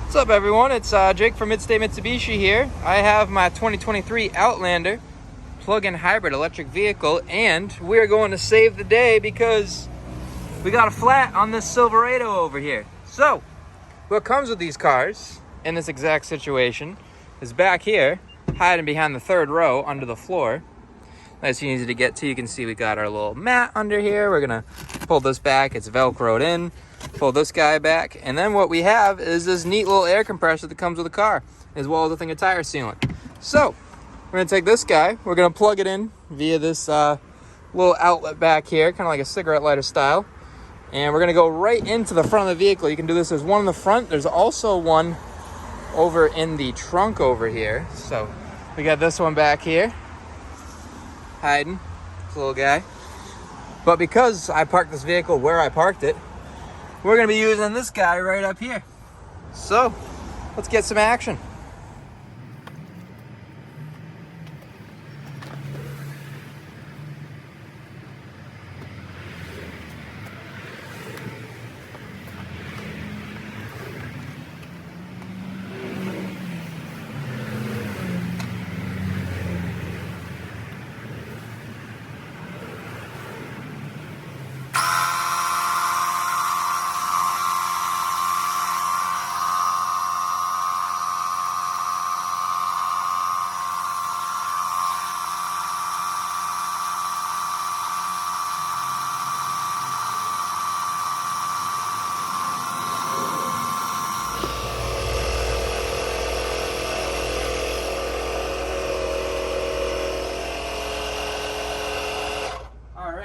What's up, everyone? It's Jake from Midstate Mitsubishi here. I have my 2023 Outlander plug-in hybrid electric vehicle, and we're going to save the day because we got a flat on this Silverado over here. So, what comes with these cars in this exact situation is back here, hiding behind the third row under the floor. Nice and easy to get to. You can see we got our little mat under here. We're gonna pull this back. It's Velcroed in. Pull this guy back, and then what we have is this neat little air compressor that comes with the car, as well as a thing of tire sealant. So we're gonna take this guy, we're gonna plug it in via this little outlet back here, kind of like a cigarette lighter style, and we're gonna go right into the front of the vehicle. You can do this. There's one in the front. There's also one over in the trunk over here. So we got this one back here hiding, this little guy. But because I parked this vehicle where I parked it, we're gonna be using this guy right up here. So let's get some action.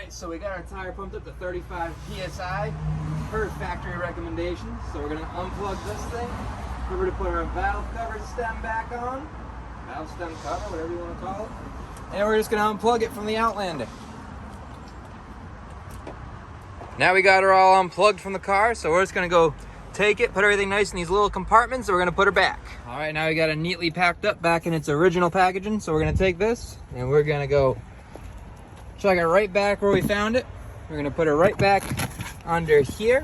So we got our tire pumped up to 35 PSI per factory recommendation. So we're gonna unplug this thing. Remember to put our valve cover stem back on. Valve stem cover, whatever you wanna call it. And we're just gonna unplug it from the Outlander. Now we got her all unplugged from the car, so we're just gonna go take it, put everything nice in these little compartments, and we're gonna put her back. All right, now we got it neatly packed up back in its original packaging. So we're gonna take this and we're gonna go chuck it right back where we found it. We're gonna put it right back under here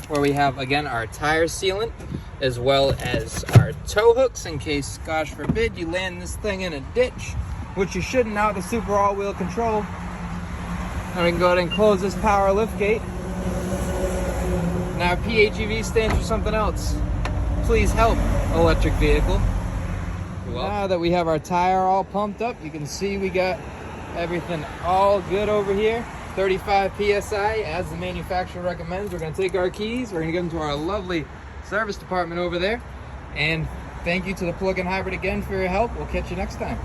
where we have, again, our tire sealant as well as our tow hooks in case, gosh forbid, you land this thing in a ditch, which you shouldn't now with the super all-wheel control. And we can go ahead and close this power lift gate. Now PHEV stands for something else. Please help, electric vehicle. Now that we have our tire all pumped up, you can see we got everything all good over here. 35 PSI as the manufacturer recommends. We're gonna take our keys, we're gonna give them to our lovely service department over there. And thank you to the plug-in hybrid again for your help. We'll catch you next time.